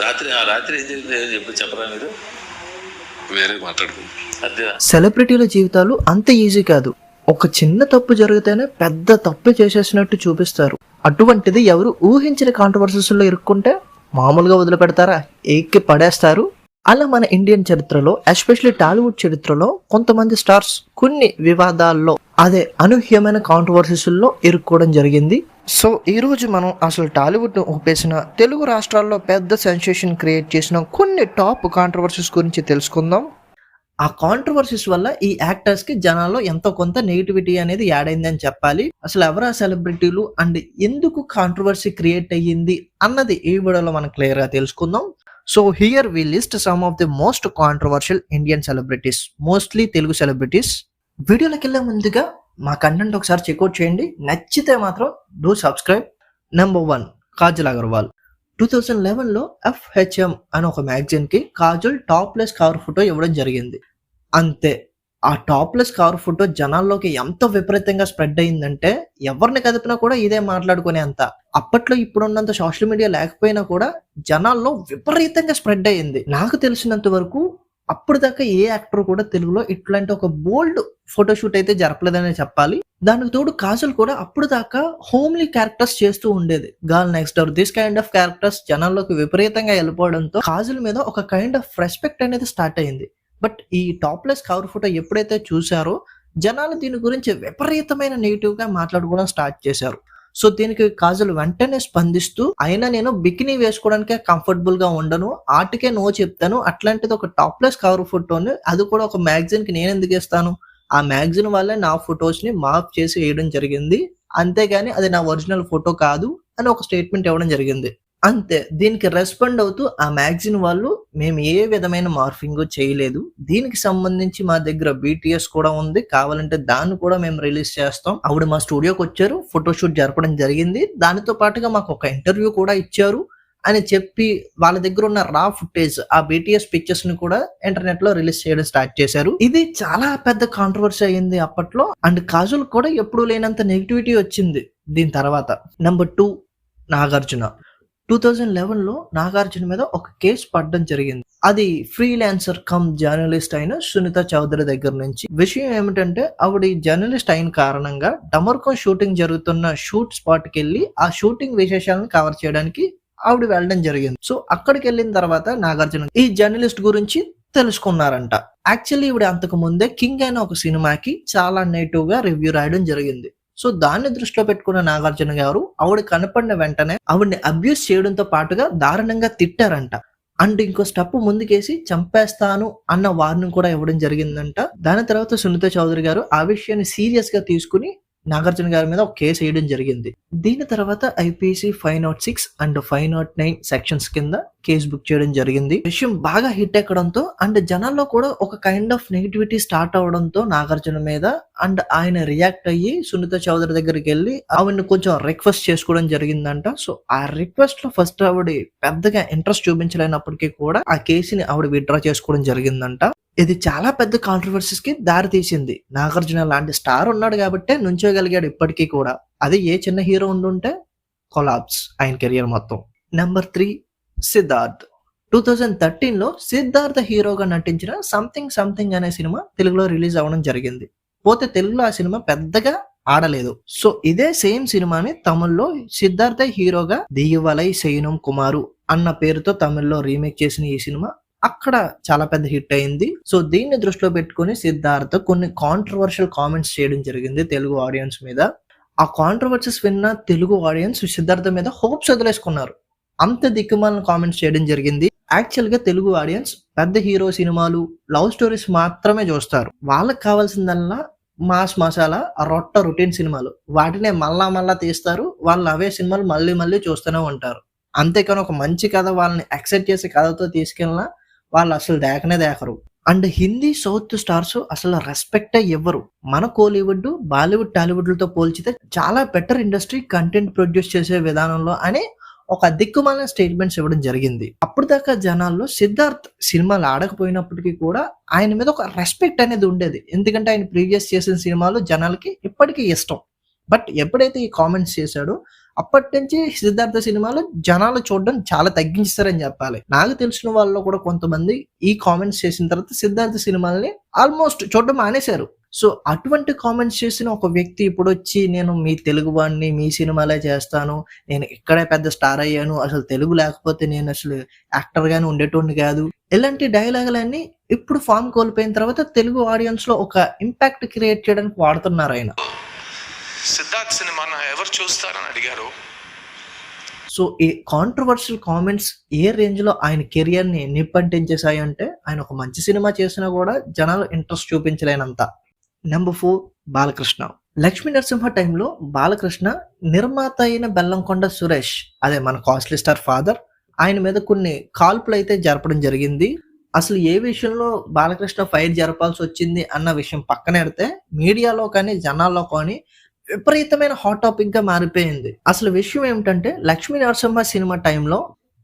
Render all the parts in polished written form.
రాత్రి ఏం జరిగింది చెప్పరా మీరు? వేరే మాట్లాడుకుంటారు. సెలబ్రిటీల జీవితాలు అంత ఈజీ కాదు. ఒక చిన్న తప్పు జరిగితేనే పెద్ద తప్పు చేసేసినట్టు చూపిస్తారు. అటువంటిది ఎవరు ఊహించిన కాంట్రవర్సీస్ లో ఇరుక్కుంటే మామూలుగా వదిలిపెడతారా? ఎక్కి పడేస్తారు. అలా మన ఇండియన్ చరిత్రలో, ఎస్పెషల్లీ టాలీవుడ్ చరిత్రలో కొంతమంది స్టార్స్ కొన్ని వివాదాల్లో, అదే అనూహ్యమైన కాంట్రవర్సీస్ లో ఇరుక్కోవడం జరిగింది. సో ఈ రోజు మనం అసలు టాలీవుడ్ ను ఊపేసిన, తెలుగు రాష్ట్రాల్లో పెద్ద సెన్సేషన్ క్రియేట్ చేసిన కొన్ని టాప్ కాంట్రవర్సీస్ గురించి తెలుసుకుందాం. ఆ కాంట్రవర్సీస్ వల్ల ఈ యాక్టర్స్ కి జనాల్లో ఎంతో కొంత నెగిటివిటీ అనేది యాడ్ అయింది అని చెప్పాలి. అసలు ఎవరా సెలబ్రిటీలు అండ్ ఎందుకు కాంట్రవర్సీ క్రియేట్ అయ్యింది అన్నది ఈ వీడియోలో మనం క్లియర్ గా తెలుసుకుందాం. So here we list some of the most controversial Indian celebrities, mostly Telugu celebrities. వీడియోలోకి వెళ్ళే ముందుగా మా కంటెంట్ ఒకసారి చెక్అవుట్ చేయండి. నచ్చితే మాత్రం do subscribe. Number 1 Kajal Aggarwal. 2011లో FHM అని ఒక మ్యాగజైన్ కి కాజల్ టాప్లెస్ కవర్ ఫోటో ఇవ్వడం జరిగింది. అంతే, ఆ టాప్లెస్ కవర్ ఫోటో జనాల్లోకి ఎంత విపరీతంగా స్ప్రెడ్ అయిందంటే ఎవరిని కదిపినా కూడా ఇదే మాట్లాడుకునే అంత. అప్పట్లో ఇప్పుడున్నంత సోషల్ మీడియా లేకపోయినా కూడా జనాల్లో విపరీతంగా స్ప్రెడ్ అయ్యింది. నాకు తెలిసినంత వరకు అప్పుడు దాకా ఏ యాక్టర్ కూడా తెలుగులో ఇట్లాంటి ఒక బోల్డ్ ఫోటోషూట్ అయితే జరపలేదనే చెప్పాలి. దానికి తోడు కాజల్ కూడా అప్పుడు దాకా హోమ్లీ క్యారెక్టర్స్ చేస్తూ ఉండేది. Girl next door, this kind of characters జనాల్లోకి విపరీతంగా వెళ్ళిపోవడంతో కాజల్ మీద ఒక కైండ్ ఆఫ్ రెస్పెక్ట్ అనేది స్టార్ట్ అయింది. బట్ ఈ టాప్లెస్ కవర్ ఫోటో ఎప్పుడైతే చూసారో జనాలు దీని గురించి విపరీతమైన నెగిటివ్ గా మాట్లాడుకోవడం స్టార్ట్ చేశారు. సో దీనికి కాజల్ వెంటనే స్పందిస్తూ, అయినా నేను బికినీ వేసుకోవడానికే కంఫర్టబుల్ గా ఉండను, ఆటికే నో చెప్తాను, అట్లాంటిది ఒక టాప్లెస్ కవర్ ఫోటోని, అది కూడా ఒక మ్యాగజైన్ కి నేను ఎందుకు ఇస్తాను, ఆ మ్యాగజైన్ వల్లే నా ఫొటోస్ ని మార్క్ చేసి వేయడం జరిగింది, అంతేగాని అది నా ఒరిజినల్ ఫోటో కాదు అని ఒక స్టేట్మెంట్ ఇవ్వడం జరిగింది. అంతే, దీనికి రెస్పాండ్ అవుతూ ఆ మ్యాగజైన్ వాళ్ళు, మేము ఏ విధమైన మార్ఫింగ్ చేయలేదు, దీనికి సంబంధించి మా దగ్గర BTS కూడా ఉంది, కావాలంటే దాన్ని కూడా మేము రిలీజ్ చేస్తాం, ఆవిడ మా స్టూడియోకి వచ్చారు, ఫోటోషూట్ జరపడం జరిగింది, దానితో పాటుగా మాకు ఒక ఇంటర్వ్యూ కూడా ఇచ్చారు అని చెప్పి వాళ్ళ దగ్గర ఉన్న రా ఫుటేజ్, ఆ BTS పిక్చర్స్ ని కూడా ఇంటర్నెట్ లో రిలీజ్ చేయడం స్టార్ట్ చేశారు. ఇది చాలా పెద్ద కాంట్రవర్సీ అయింది అప్పట్లో. అండ్ కాజల్ కూడా ఎప్పుడూ లేనంత నెగిటివిటీ వచ్చింది దీని తర్వాత. నెంబర్ 2 నాగార్జున. 2011లో నాగార్జున మీద ఒక కేసు పడడం జరిగింది. అది ఫ్రీలాన్సర్ కమ్ జర్నలిస్ట్ అయిన సునీత చౌదరి దగ్గర నుంచి. విషయం ఏమిటంటే ఆవిడ జర్నలిస్ట్ అయిన కారణంగా డమర్కో షూటింగ్ జరుగుతున్న షూట్ స్పాట్ కి వెళ్ళి ఆ షూటింగ్ విశేషాలను కవర్ చేయడానికి ఆవిడ వెళ్ళడం జరిగింది. సో అక్కడికి వెళ్ళిన తర్వాత నాగార్జున ఈ జర్నలిస్ట్ గురించి తెలుసుకున్నారంట. యాక్చువల్లీ ఈవిడ అంతకు ముందే కింగ్ అయిన ఒక సినిమాకి చాలా నెగిటివ్ గా రివ్యూ రాయడం జరిగింది. సో దాన్ని దృష్టిలో పెట్టుకున్న నాగార్జున గారు ఆవిడ కనపడిన వెంటనే ఆవిడని అబ్యూస్ చేయడంతో పాటుగా దారుణంగా తిట్టారంట. అండ్ ఇంకో స్టెప్ ముందుకేసి చంపేస్తాను అన్న వార్నింగ్ కూడా ఇవ్వడం జరిగిందంట. దాని తర్వాత సునీత చౌదరి గారు ఆ విషయాన్ని సీరియస్ గా తీసుకుని నాగార్జున గారి మీద ఒక కేసు వేయడం జరిగింది. దీని తర్వాత IPC 506 అండ్ 509 సెక్షన్స్ కింద కేసు బుక్ చేయడం జరిగింది. విషయం బాగా హిట్ ఎక్కడంతో అండ్ జనాల్లో కూడా ఒక కైండ్ ఆఫ్ నెగిటివిటీ స్టార్ట్ అవడంతో నాగార్జున మీద అండ్ ఆయన రియాక్ట్ అయ్యి సునీత చౌదరి దగ్గరికి వెళ్ళి ఆవిడని కొంచెం రిక్వెస్ట్ చేసుకోవడం జరిగిందంట. సో ఆ రిక్వెస్ట్ లో ఫస్ట్ ఆవిడ పెద్దగా ఇంట్రెస్ట్ చూపించలేనప్పటికీ కూడా ఆ కేసుని ఆవిడ విత్డ్రా చేసుకోవడం జరిగిందంట. ఇది చాలా పెద్ద కాంట్రవర్సీస్ కి దారి తీసింది. నాగార్జున లాంటి స్టార్ ఉన్నాడు కాబట్టి నుంచోగలిగాడు ఇప్పటికీ కూడా. అది ఏ చిన్న హీరో ఉండుంటే కొలాప్స్ ఆయన కెరియర్ మొత్తం. నెంబర్ 3 సిద్ధార్థ్. 2013లో సిద్ధార్థ హీరోగా నటించిన సంథింగ్ అనే సినిమా తెలుగులో రిలీజ్ అవ్వడం జరిగింది. పోతే తెలుగులో ఆ సినిమా పెద్దగా ఆడలేదు. సో ఇదే సేమ్ సినిమాని తమిళ్లో సిద్ధార్థ హీరోగా దియువలై సైనం కుమారు అన్న పేరుతో తమిళ్లో రీమేక్ చేసిన ఈ సినిమా అక్కడ చాలా పెద్ద హిట్ అయింది. సో దీన్ని దృష్టిలో పెట్టుకుని సిద్ధార్థ కొన్ని కాంట్రవర్షియల్ కామెంట్స్ చేయడం జరిగింది తెలుగు ఆడియన్స్ మీద. ఆ కాంట్రవర్సీస్ విన్న తెలుగు ఆడియన్స్ సిద్ధార్థ మీద హోప్స్ వదిలేసుకున్నారు. అంత దిక్కుమాలిన కామెంట్స్ చేయడం జరిగింది. యాక్చువల్ గా తెలుగు ఆడియన్స్ పెద్ద హీరో సినిమాలు, లవ్ స్టోరీస్ మాత్రమే చూస్తారు. వాళ్ళకి కావాల్సిందల్లా మాస్ మసాలా, రొటీన్ సినిమాలు, వాటినే మళ్ళా తీస్తారు. వాళ్ళు అవే సినిమాలు మళ్ళీ చూస్తూనే ఉంటారు. అంతేకాని ఒక మంచి కథ వాళ్ళని ఎక్సైట్ చేసే కథతో తీసుకెళ్ళినా వాళ్ళు అసలు దేకరు. అండ్ హిందీ, సౌత్ స్టార్స్ అసలు రెస్పెక్టే ఇవ్వరు. మన కోలీవుడ్, బాలీవుడ్, టాలీవుడ్లతో పోల్చితే చాలా బెటర్ ఇండస్ట్రీ కంటెంట్ ప్రొడ్యూస్ చేసే విధానంలో అని ఒక దిక్కుమాలిన స్టేట్మెంట్స్ ఇవ్వడం జరిగింది. అప్పుడు దాకా జనాల్లో సిద్ధార్థ్ సినిమాలు ఆడకపోయినప్పటికీ కూడా ఆయన మీద ఒక రెస్పెక్ట్ అనేది ఉండేది. ఎందుకంటే ఆయన ప్రీవియస్ చేసిన సినిమాలు జనాలకి ఇప్పటికీ ఇష్టం. బట్ ఎప్పుడైతే ఈ కామెంట్స్ చేశాడో అప్పటి నుంచి సిద్ధార్థ సినిమాలు జనాలు చూడడం చాలా తగ్గించారని చెప్పాలి. నాకు తెలిసిన వాళ్ళలో కూడా కొంతమంది ఈ కామెంట్స్ చేసిన తర్వాత సిద్ధార్థ సినిమాల్ని ఆల్మోస్ట్ చూడడం మానేశారు. సో అటువంటి కామెంట్స్ చేసిన ఒక వ్యక్తి ఇప్పుడు వచ్చి నేను మీ తెలుగు వాడిని, మీ సినిమాలే చేస్తాను, నేను ఇక్కడే పెద్ద స్టార్ అయ్యాను, అసలు తెలుగు లేకపోతే నేను అసలు యాక్టర్ గానే ఉండేటోడిని కాదు, ఇలాంటి డైలాగులన్నీ ఇప్పుడు ఫామ్ కోల్పోయిన తర్వాత తెలుగు ఆడియన్స్ లో ఒక ఇంపాక్ట్ క్రియేట్ చేయడానికి వాడుతున్నారు ఆయన. సిద్ధార్థ్ సినిమా ఎవరు చూస్తారని అడిగారు. సో ఈ కాంట్రవర్షియల్ కామెంట్స్ ఏ రేంజ్ లో ఆయన కెరియర్ ని నిప్పంటించేసాయి అంటే ఆయన ఒక మంచి సినిమా చేసినా కూడా జనాలు ఇంట్రెస్ట్ చూపించలేనంత. నెంబర్ 4 బాలకృష్ణ. లక్ష్మీ నరసింహ టైంలో బాలకృష్ణ నిర్మాత అయిన బెల్లంకొండ సురేష్, అదే మన కాస్ట్లీ స్టార్ ఫాదర్, ఆయన మీద కొన్ని కాల్పులు అయితే జరపడం జరిగింది. అసలు ఏ విషయంలో బాలకృష్ణ ఫైట్ జరపాల్సి వచ్చింది అన్న విషయం పక్కన పెడితే మీడియాలో కానీ జనాల్లో కానీ విపరీతమైన హాట్ టాపిక్ గా మారిపోయింది. అసలు విషయం ఏమిటంటే లక్ష్మీ నరసింహ సినిమా టైంలో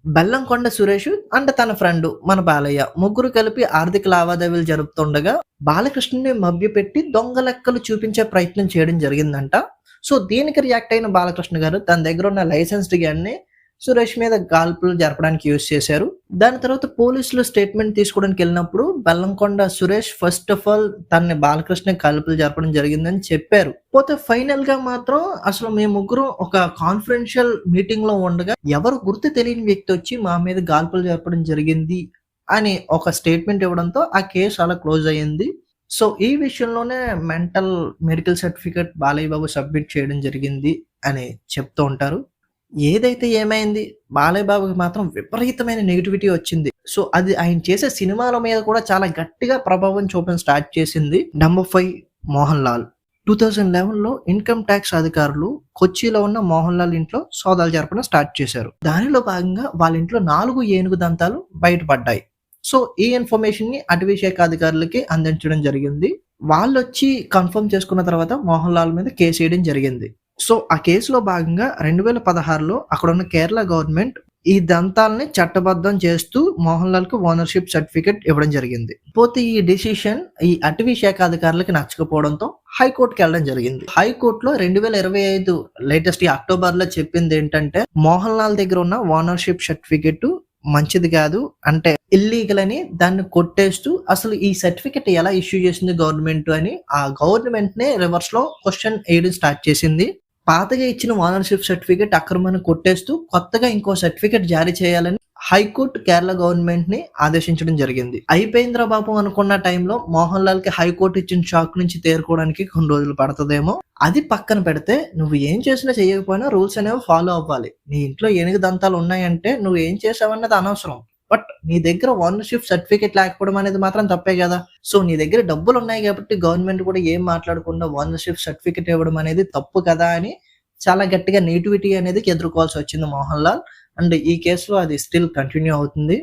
బెల్లంకొండ సురేష్ అండ్ తన ఫ్రెండ్ మన బాలయ్య ముగ్గురు కలిపి ఆర్థిక లావాదేవీలు జరుపుతుండగా బాలకృష్ణని మభ్యపెట్టి దొంగ లెక్కలు చూపించే ప్రయత్నం చేయడం జరిగిందంట. సో దీనికి రియాక్ట్ అయిన బాలకృష్ణ గారు తన దగ్గర ఉన్న లైసెన్స్డ్ గన్ని సురేష్ మీద కాల్పులు జరపడానికి యూజ్ చేశారు. దాని తర్వాత పోలీసులు స్టేట్మెంట్ తీసుకోవడానికి వెళ్ళినప్పుడు Bellamkonda Suresh first of all తనని బాలకృష్ణ కాల్పులు జరపడం జరిగిందని చెప్పారు. పోతే ఫైనల్ గా మాత్రం అసలు మేము ముగ్గురు ఒక కాన్ఫిడెన్షియల్ మీటింగ్ లో ఉండగా ఎవరు గుర్తు తెలియని వ్యక్తి వచ్చి మా మీద కాల్పులు జరపడం జరిగింది అని ఒక స్టేట్మెంట్ ఇవ్వడంతో ఆ కేసు అలా క్లోజ్ అయ్యింది. సో ఈ విషయంలోనే mental medical certificate Balayya Babu submit చేయడం జరిగింది అని చెప్తూ ఉంటారు. ఏదైతే ఏమైంది, బాలయ్య బాబుకి మాత్రం విపరీతమైన నెగిటివిటీ వచ్చింది. సో అది ఆయన చేసే సినిమాల మీద కూడా చాలా గట్టిగా ప్రభావం చూపడం స్టార్ట్ చేసింది. నెంబర్ 5 మోహన్ లాల్. 2011లో ఇన్కమ్ ట్యాక్స్ అధికారులు కొచ్చిలో ఉన్న మోహన్ లాల్ ఇంట్లో సోదాలు జరపడం స్టార్ట్ చేశారు. దానిలో భాగంగా వాళ్ళ ఇంట్లో 4 ఏనుగు దంతాలు బయటపడ్డాయి. సో ఈ ఇన్ఫర్మేషన్ ని అటవీ శాఖ అధికారులకి అందించడం జరిగింది. వాళ్ళు వచ్చి కన్ఫర్మ్ చేసుకున్న తర్వాత మోహన్ లాల్ మీద కేసు వేయడం జరిగింది. సో ఆ కేసులో భాగంగా 2016లో అక్కడ ఉన్న కేరళ గవర్నమెంట్ ఈ దంతాలని చట్టబద్ధం చేస్తూ మోహన్ లాల్ కు ఓనర్షిప్ సర్టిఫికేట్ ఇవ్వడం జరిగింది. పోతే ఈ డిసిషన్ ఈ అటవీ శాఖ అధికారులకి నచ్చకపోవడంతో హైకోర్టుకి వెళ్ళడం జరిగింది. హైకోర్టులో 2025 లేటెస్ట్ అక్టోబర్ లో చెప్పింది ఏంటంటే మోహన్ లాల్ దగ్గర ఉన్న ఓనర్షిప్ సర్టిఫికేట్ మంచిది కాదు, అంటే ఇల్లీగల్ అని దాన్ని కొట్టేస్తూ అసలు ఈ సర్టిఫికెట్ ఎలా ఇష్యూ చేసింది గవర్నమెంట్ అని ఆ గవర్నమెంట్ నే రివర్స్ లో క్వశ్చన్ వేయడం స్టార్ట్ చేసింది. పాతగా ఇచ్చిన ఓనర్షిప్ సర్టిఫికేట్ అక్రమాన్ని కొట్టేస్తూ కొత్తగా ఇంకో సర్టిఫికేట్ జారీ చేయాలని హైకోర్టు కేరళ గవర్నమెంట్ ని ఆదేశించడం జరిగింది. అయిపోయింద్రా బాబు అనుకున్న టైంలో మోహన్ లాల్ కి హైకోర్టు ఇచ్చిన షాక్ నుంచి తేరుకోవడానికి కొన్ని రోజులు పడుతుందేమో. అది పక్కన పెడితే నువ్వు ఏం చేసినా చేయకపోయినా రూల్స్ అనేవి ఫాలో అవ్వాలి. నీ ఇంట్లో ఏనుగు దంతాలు ఉన్నాయంటే నువ్వు ఏం చేసావన్నది అనవసరం. బట్ నీ దగ్గర ఓనర్షిప్ సర్టిఫికేట్ లేకపోవడం అనేది మాత్రం తప్పే కదా. సో నీ దగ్గర డబ్బులు ఉన్నాయి కాబట్టి గవర్నమెంట్ కూడా ఏం మాట్లాడకుండా ఓనర్షిప్ సర్టిఫికేట్ ఇవ్వడం అనేది తప్పు కదా అని చాలా గట్టిగా నెగిటివిటీ అనేది ఎదుర్కోవాల్సి వచ్చింది మోహన్ లాల్. అండ్ ఈ కేసులో అది స్టిల్ కంటిన్యూ అవుతుంది.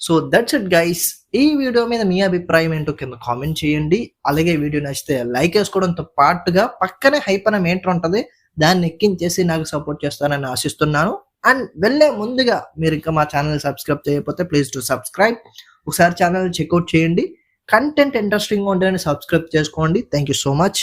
So that's it guys. ఈ వీడియో మీద మీ అభిప్రాయం ఏంటో కింద కామెంట్ చేయండి. అలాగే వీడియో నచ్చితే లైక్ వేసుకోవడంతో పాటుగా పక్కనే హైప్ అనే ఏంటర్ ఉంటుంది, దాన్ని ఎక్కించేసి నాకు సపోర్ట్ చేస్తానని ఆశిస్తున్నాను. అండ్ వెళ్ళే ముందుగా మీరు ఇంకా మా ఛానల్ సబ్స్క్రైబ్ చేయకపోతే ప్లీజ్ టు సబ్స్క్రైబ్. ఒకసారి ఛానల్ చెక్అవుట్ చేయండి. కంటెంట్ ఇంట్రెస్టింగ్ ఉంటుందని సబ్స్క్రైబ్ చేసుకోండి. Thank you so much.